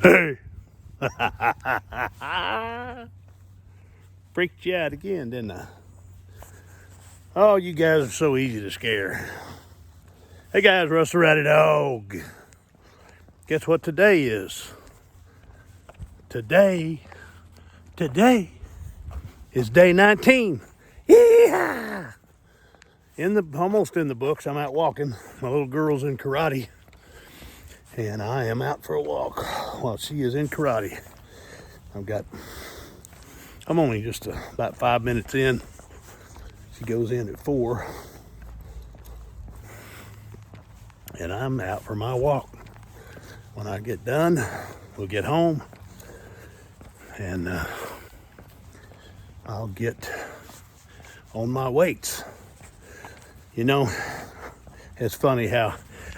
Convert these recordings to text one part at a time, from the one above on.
Hey! Freaked you out again, didn't I? Oh, you guys are so easy to scare. Hey guys, Russ The Rowdydawg. Guess what today is? Today is day 19. Yeah! Almost in the books. I'm out walking. My little girl's in karate. And I am out for a walk while she is in karate. I'm only just about 5 minutes in. She goes in at 4. And I'm out for my walk. When I get done, we'll get home. And I'll get on my weights. You know, it's funny how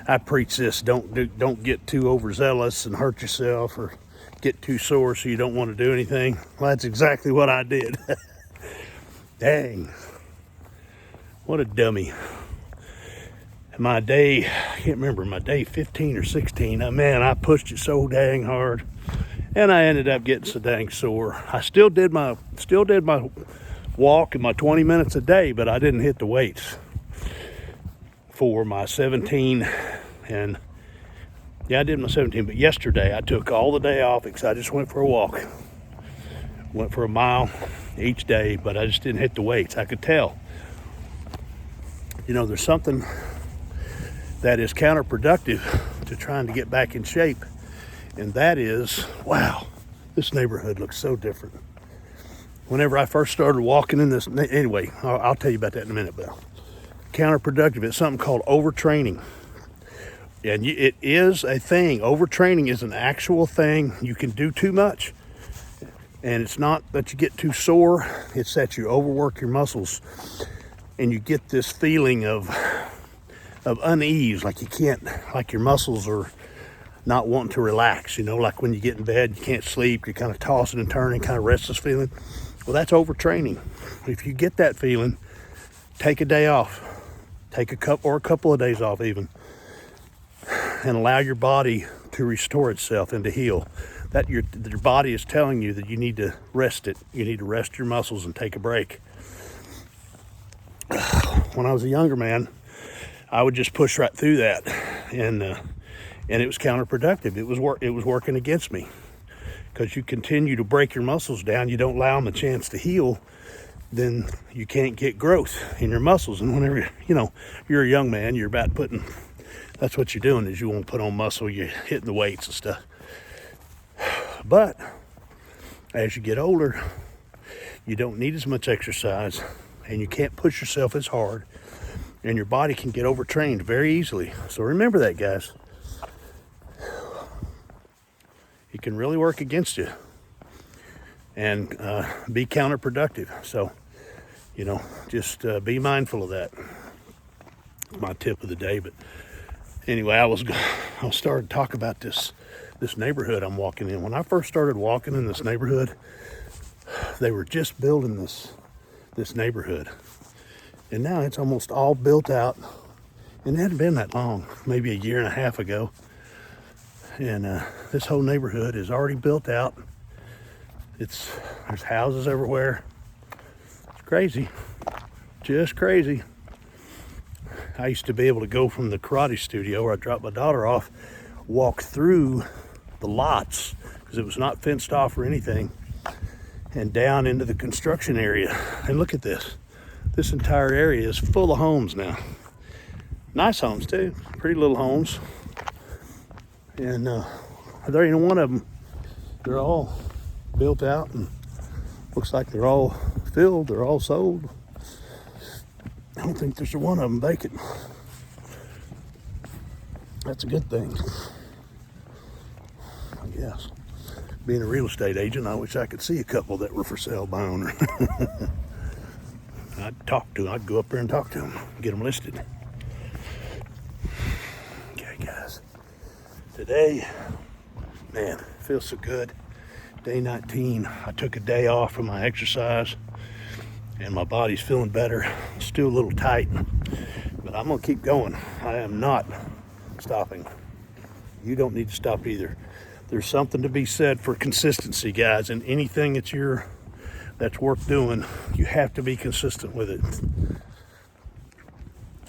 I preach this, don't get too overzealous and hurt yourself or get too sore so you don't want to do anything. Well, that's exactly what I did. Dang. What a dummy. My day, I can't remember, my day 15 or 16, man, I pushed it so dang hard. And I ended up getting so dang sore. I still did my walk in my 20 minutes a day, but I didn't hit the weights for my 17. And yeah, I did my 17, but yesterday I took all the day off because I just went for a walk. Went for a mile each day, but I just didn't hit the weights. I could tell. You know, there's something that is counterproductive to trying to get back in shape. And that is, wow, this neighborhood looks so different. Whenever I first started walking in this, anyway, I'll tell you about that in a minute, but counterproductive, it's something called overtraining. And it is a thing. Overtraining is an actual thing. You can do too much. And it's not that you get too sore, it's that you overwork your muscles. And you get this feeling of unease, like you can't, like your muscles are not wanting to relax, you know, like when you get in bed, you can't sleep, you're kind of tossing and turning, kind of restless feeling. Well, that's overtraining. If you get that feeling, take a day off, take a couple of days off even, and allow your body to restore itself and to heal. That your body is telling you that you need to rest it. You need to rest your muscles and take a break. When I was a younger man, I would just push right through that, and it was counterproductive. It was working against me, because you continue to break your muscles down. You don't allow them a chance to heal. Then you can't get growth in your muscles. And whenever you're a young man, you're about putting. That's what you're doing, is you want to put on muscle. You're hitting the weights and stuff. But as you get older, you don't need as much exercise, and you can't push yourself as hard. And your body can get overtrained very easily. So remember that, guys. It can really work against you and be counterproductive. So, just be mindful of that. My tip of the day. But anyway, I'll start to talk about this neighborhood I'm walking in. When I first started walking in this neighborhood, they were just building this neighborhood. And now it's almost all built out. And it hadn't been that long, maybe a year and a half ago. And this whole neighborhood is already built out. There's houses everywhere. It's crazy, just crazy. I used to be able to go from the karate studio where I dropped my daughter off, walk through the lots, because it was not fenced off or anything, and down into the construction area. And look at this. This entire area is full of homes now. Nice homes too, pretty little homes. And there ain't one of them. They're all built out and looks like they're all filled. They're all sold. I don't think there's one of them vacant. That's a good thing, I guess. Being a real estate agent, I wish I could see a couple that were for sale by owner. I'd go up there and talk to them, get them listed. Okay, guys. Today, man, it feels so good. Day 19. I took a day off from my exercise, and my body's feeling better. Still a little tight, but I'm gonna keep going. I am not stopping. You don't need to stop either. There's something to be said for consistency, guys, and anything that's worth doing, you have to be consistent with it.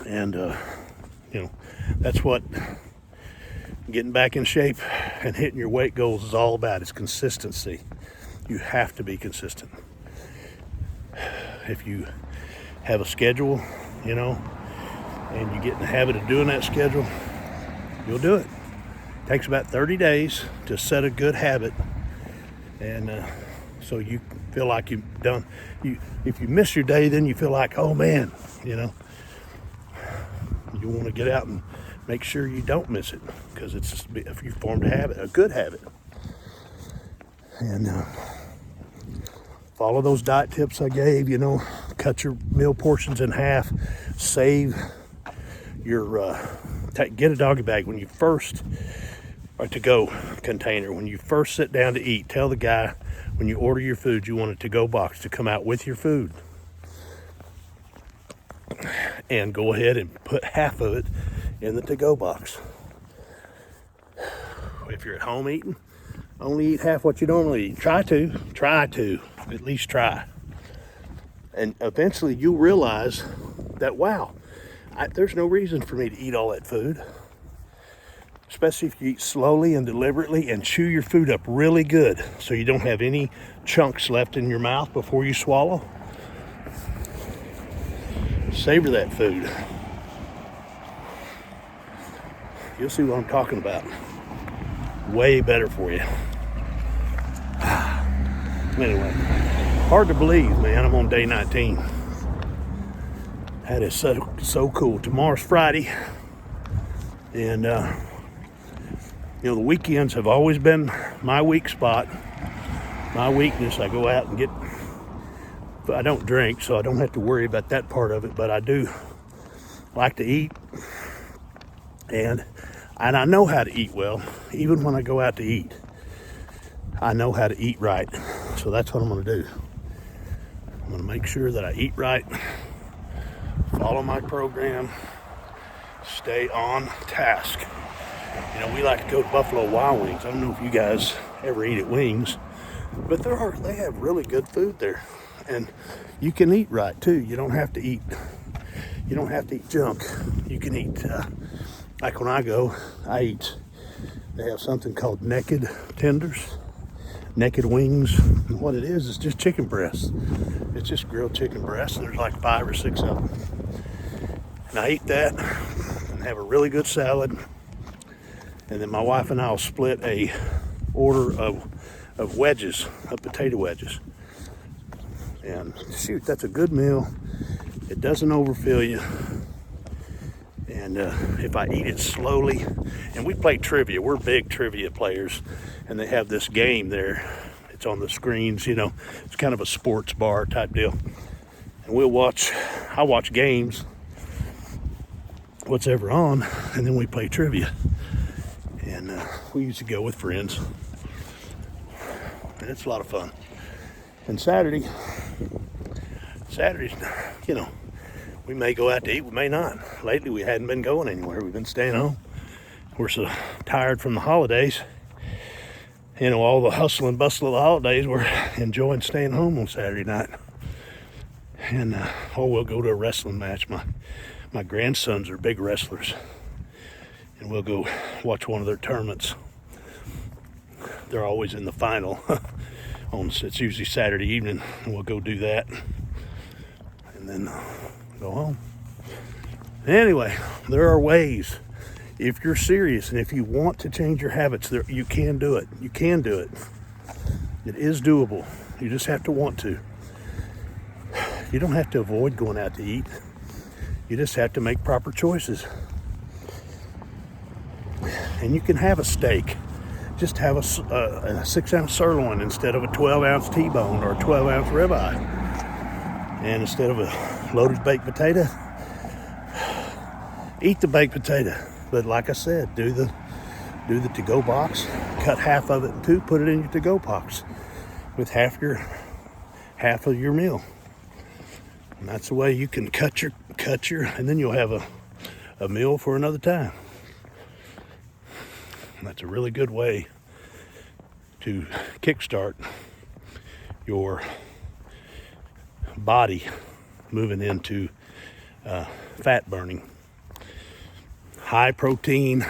And that's what getting back in shape and hitting your weight goals is all about. It's consistency. You have to be consistent. If you have a schedule, and you get in the habit of doing that schedule, you'll do it. It takes about 30 days to set a good habit, and so you feel like you've done. If you miss your day, then you feel like, oh man, you want to get out and make sure you don't miss it, because if you formed a habit, a good habit. And follow those diet tips I gave. Cut your meal portions in half. Save your get a doggy bag when you first, or to-go container when you first sit down to eat. Tell the guy when you order your food you want a to-go box to come out with your food, and go ahead and put half of it in the to-go box. If you're at home eating, only eat half what you normally eat. Try to at least try, and eventually you'll realize that, wow, there's no reason for me to eat all that food. Especially if you eat slowly and deliberately and chew your food up really good so you don't have any chunks left in your mouth before you swallow. Savor that food. You'll see what I'm talking about. Way better for you. Anyway, hard to believe, man. I'm on day 19. That is so cool. Tomorrow's Friday, and the weekends have always been my weak spot, my weakness. I go out and but I don't drink, so I don't have to worry about that part of it, but I do like to eat, and I know how to eat well. Even when I go out to eat, I know how to eat right. So that's what I'm going to do. I'm going to make sure that I eat right, follow my program, stay on task. We like to go to Buffalo Wild Wings. I don't know if you guys ever eat at Wings, but they have really good food there, and you can eat right too. You don't have to eat junk. You can eat like when I go, they have something called naked tenders, naked wings. And what it is just chicken breasts. It's just grilled chicken breasts, and there's like 5 or 6 of them. And I eat that and have a really good salad. And then my wife and I will split a order of wedges, of potato wedges. And shoot, that's a good meal. It doesn't overfill you. And if I eat it slowly, and we play trivia, we're big trivia players, and they have this game there. It's on the screens, it's kind of a sports bar type deal. And I watch games, what's ever on, and then we play trivia. And we used to go with friends. And it's a lot of fun. And Saturdays, we may go out to eat, we may not. Lately, we hadn't been going anywhere. We've been staying home. We're so tired from the holidays. All the hustle and bustle of the holidays, we're enjoying staying home on Saturday night. And, we'll go to a wrestling match. My grandsons are big wrestlers. And we'll go watch one of their tournaments. They're always in the final. It's usually Saturday evening, and we'll go do that. And then go home. Anyway, there are ways. If you're serious and if you want to change your habits, you can do it. You can do it. It is doable. You just have to want to. You don't have to avoid going out to eat. You just have to make proper choices. And you can have a steak. Just have a 6-ounce sirloin instead of a 12-ounce T-bone or a 12-ounce ribeye. And instead of a loaded baked potato, eat the baked potato. But like I said, do the to-go box. Cut half of it in two. Put it in your to-go box with half of your meal. And that's the way you can cut your, and then you'll have a meal for another time. And that's a really good way to kickstart your body moving into fat burning. High protein,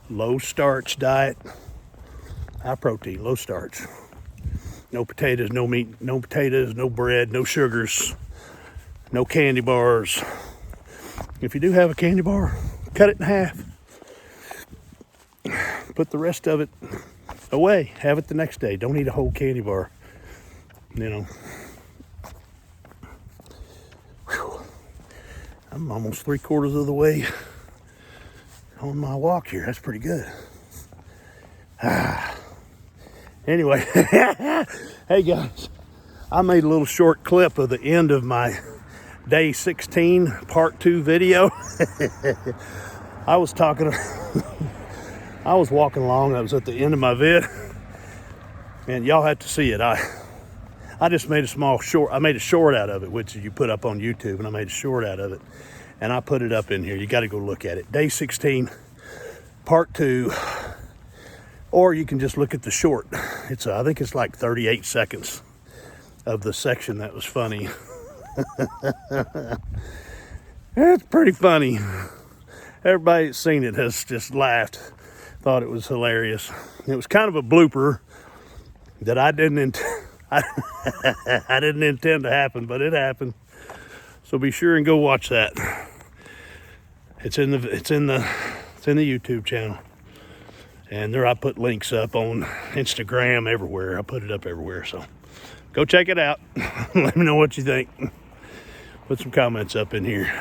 low starch diet. High protein, low starch. No potatoes, no meat, no potatoes, no bread, no sugars, no candy bars. If you do have a candy bar, cut it in half. Put the rest of it away. Have it the next day. Don't eat a whole candy bar. You know. Whew. I'm almost 3/4 of the way on my walk here. That's pretty good. Anyway, hey guys, I made a little short clip of the end of my day 16 part 2 video. I was walking along. I was at the end of my vid, and y'all have to see it. I just made a small short. I made a short out of it, which you put up on YouTube, and I made a short out of it, and I put it up in here. You got to go look at it. Day 16, part 2, or you can just look at the short. I think it's like 38 seconds of the section that was funny. It's pretty funny. Everybody that's seen it has just laughed, thought it was hilarious. It was kind of a blooper that I didn't intend to happen, but it happened. So be sure and go watch that. It's in the YouTube channel. And there I put links up on Instagram, everywhere. I put it up everywhere. So go check it out. Let me know what you think. Put some comments up in here.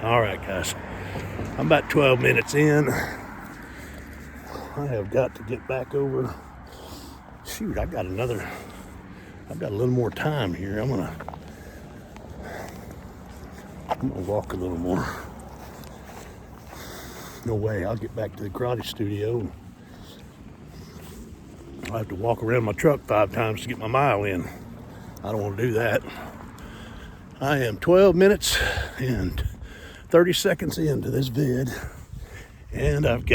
All right, guys. I'm about 12 minutes in. I have got to get back over. Shoot, I've got a little more time here. I'm gonna walk a little more. No way, I'll get back to the karate studio. I'll have to walk around my truck 5 times to get my mile in. I don't want to do that. I am 12 minutes and 30 seconds into this vid, and I'm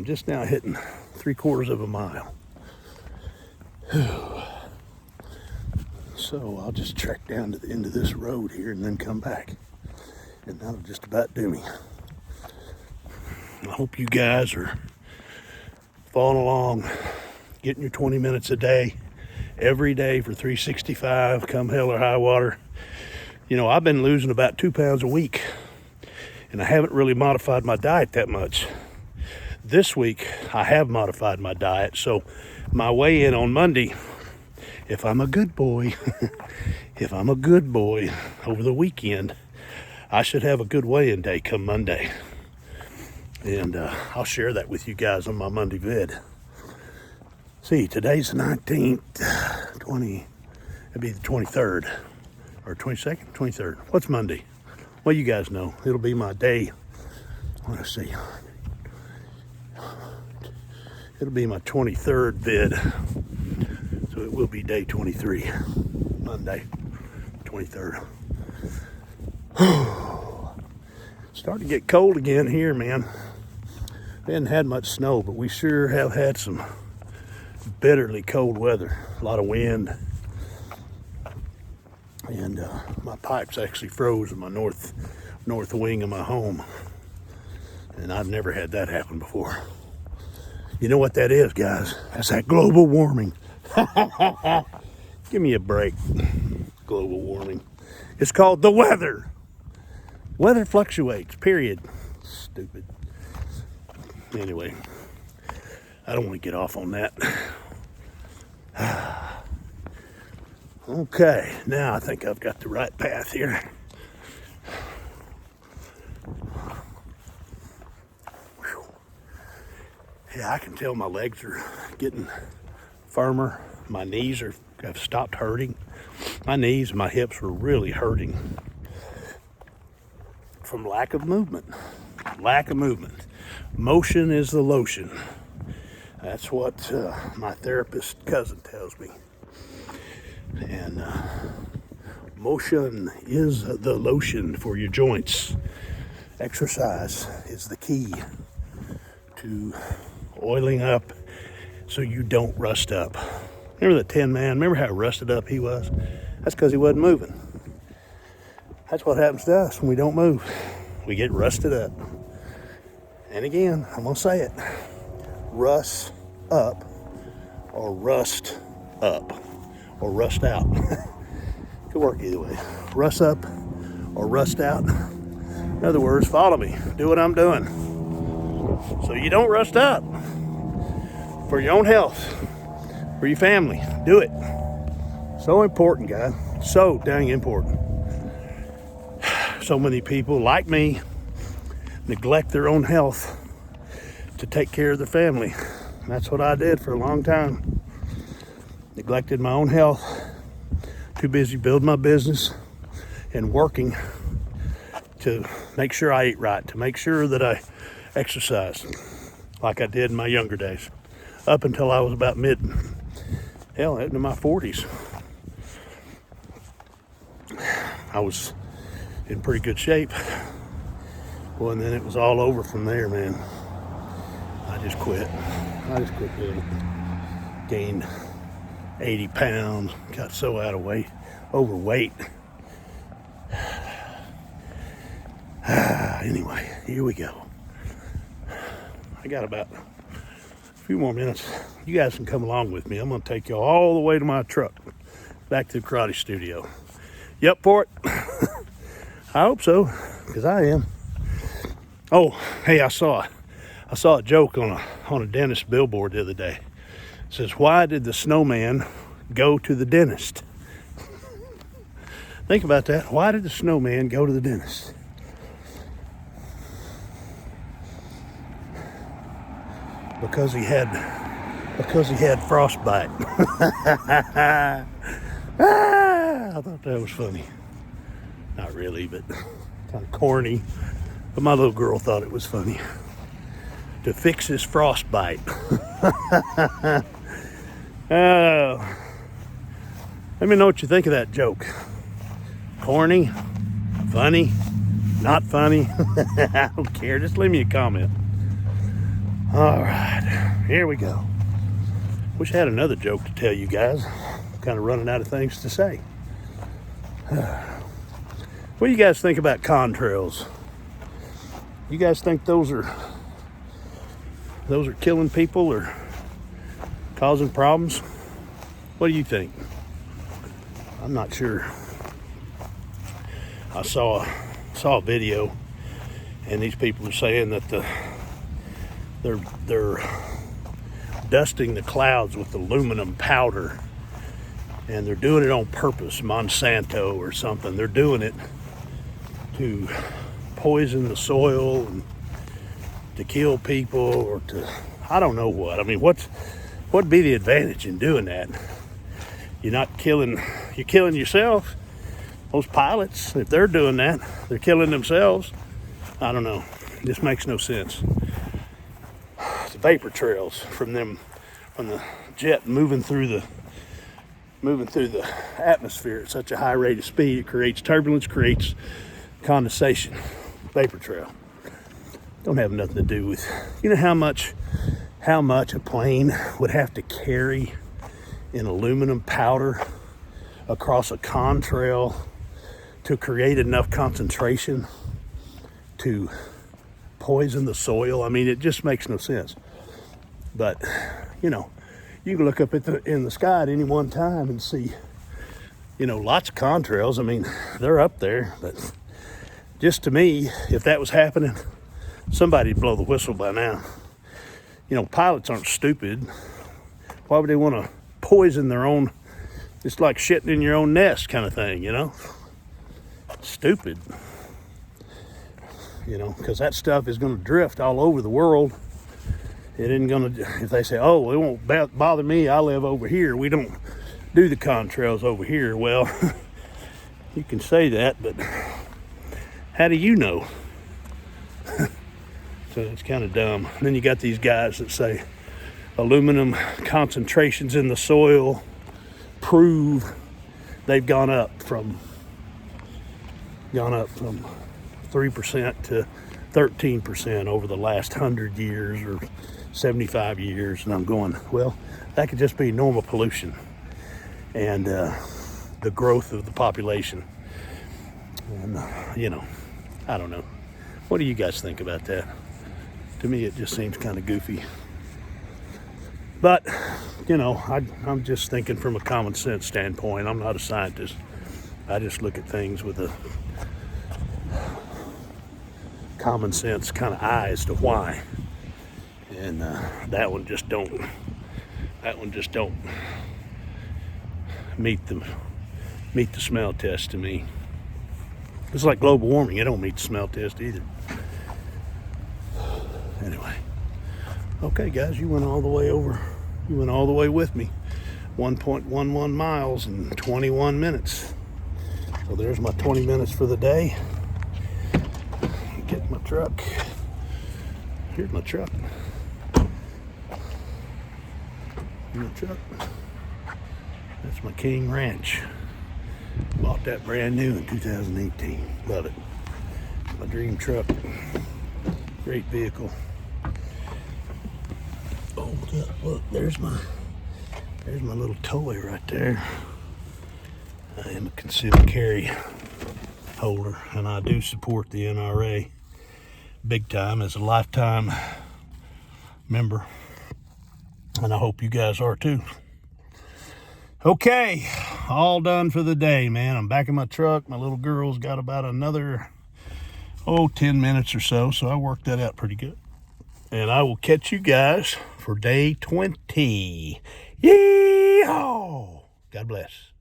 just now hitting 3/4 of a mile. So I'll just trek down to the end of this road here and then come back, and that'll just about do me. I hope you guys are following along, getting your 20 minutes a day, every day for 365, come hell or high water. You know, I've been losing about 2 pounds a week, and I haven't really modified my diet that much. This week, I have modified my diet, so my weigh-in on Monday, if I'm a good boy, over the weekend, I should have a good weigh-in day come Monday. And I'll share that with you guys on my Monday vid. See, today's the 19th, it'd be the 23rd, or 22nd, 23rd. What's Monday? Well, you guys know. It'll be my day. Let's see. It'll be my 23rd vid. So it will be day 23, Monday, 23rd. Starting to get cold again here, man. We hadn't had much snow, but we sure have had some bitterly cold weather. A lot of wind. And my pipes actually froze in my north wing of my home. And I've never had that happen before. You know what that is, guys? That's that global warming. Give me a break. Global warming. It's called the weather. Weather fluctuates, period. Stupid. Anyway, I don't want to get off on that. Okay, now I think I've got the right path here. Whew. Yeah, I can tell my legs are getting firmer. My knees have stopped hurting. My knees and my hips were really hurting from lack of movement. Lack of movement. Motion is the lotion. That's what my therapist cousin tells me. And motion is the lotion for your joints. Exercise is the key to oiling up so you don't rust up. Remember the Tin Man? Remember how rusted up he was? That's because he wasn't moving. That's what happens to us when we don't move. We get rusted up. And again, I'm going to say it. Rust up or rust up or rust out. Could work either way. Rust up or rust out. In other words, follow me. Do what I'm doing. So you don't rust up. For your own health. For your family. Do it. So important, guys. So dang important. So many people, like me, neglect their own health to take care of their family. And that's what I did for a long time. Neglected my own health. Too busy building my business and working to make sure I eat right, to make sure that I exercise like I did in my younger days, up until I was about into my 40s. I was in pretty good shape. Well, and then it was all over from there, man. I just quit doing it. Gained 80 pounds, got so overweight. Anyway, here we go. I got about a few more minutes. You guys can come along with me. I'm going to take y'all all the way to my truck, back to the karate studio. You up for it? I hope so, because I am. Oh, hey, I saw a joke on a dentist billboard the other day. It says, "Why did the snowman go to the dentist?" Think about that. Why did the snowman go to the dentist? Because he had frostbite. I thought that was funny. Not really, but kind of corny. But my little girl thought it was funny. To fix his frostbite. Let me know what you think of that joke. Corny? Funny? Not funny? I don't care. Just leave me a comment. All right, here we go. Wish I had another joke to tell you guys. I'm kind of running out of things to say. What do you guys think about contrails? You guys think those are killing people or causing problems? What do you think? I'm not sure. I saw a video, and these people are saying that they're dusting the clouds with aluminum powder, and they're doing it on purpose. Monsanto or something. They're doing it to poison the soil and to kill people, or to, I don't know what. I mean, what'd be the advantage in doing that? You're killing yourself. Those pilots, if they're doing that, they're killing themselves. I don't know. This makes no sense. It's vapor trails from the jet moving through the atmosphere at such a high rate of speed. It creates turbulence, creates condensation. Vapor trail. Don't have nothing to do with, you know how much a plane would have to carry in aluminum powder across a contrail to create enough concentration to poison the soil. I mean, it just makes no sense. But, you know, you can look up in the sky at any one time and see, you know, lots of contrails. I mean, they're up there, but just to me, if that was happening, somebody'd blow the whistle by now. You know, pilots aren't stupid. Why would they want to poison their own? It's like shitting in your own nest kind of thing, you know? Stupid. You know, because that stuff is going to drift all over the world. It isn't going to, if they say, oh, it won't bother me, I live over here, we don't do the contrails over here. Well, you can say that, but how do you know? So it's kind of dumb. And then you got these guys that say aluminum concentrations in the soil prove they've gone up from 3% to 13% over the last 100 years or 75 years. And I'm going, well, that could just be normal pollution and the growth of the population. And, I don't know. What do you guys think about that? To me, it just seems kind of goofy. But, I'm just thinking from a common sense standpoint. I'm not a scientist. I just look at things with a common sense kind of eye as to why. And that one just don't meet the smell test to me. It's like global warming. It don't meet the smell test either. Anyway. Okay, guys, you went all the way over. You went all the way with me. 1.11 miles in 21 minutes. So there's my 20 minutes for the day. Get my truck. Here's my truck. Here's my truck. That's my King Ranch. Bought that brand new in 2018. Love it. My dream truck. Great vehicle. Oh, look, there's my little toy right there. I am a concealed carry holder, and I do support the NRA big time as a lifetime member, and I hope you guys are too. Okay, all done for the day, man. I'm back in my truck. My little girl's got about another 10 minutes or so I worked that out pretty good. And I will catch you guys for day 20. Yee-haw! God bless.